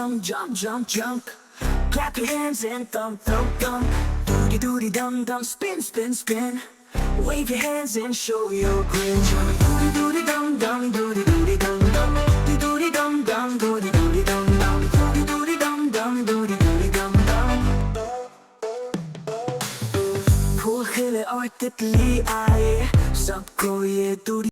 jump, jump, jump, jump. Clap your hands and thump, thump, thump. Doody doody dum dum, spin, spin, spin. Wave your hands and show your grin. Doody doody dum dum, doody doody dum dum. Doody doody dum dum, doody doody dum dum. Doody doody dum dum, doody doody dum dum. Pool khile or titli aaye, sabko ye doody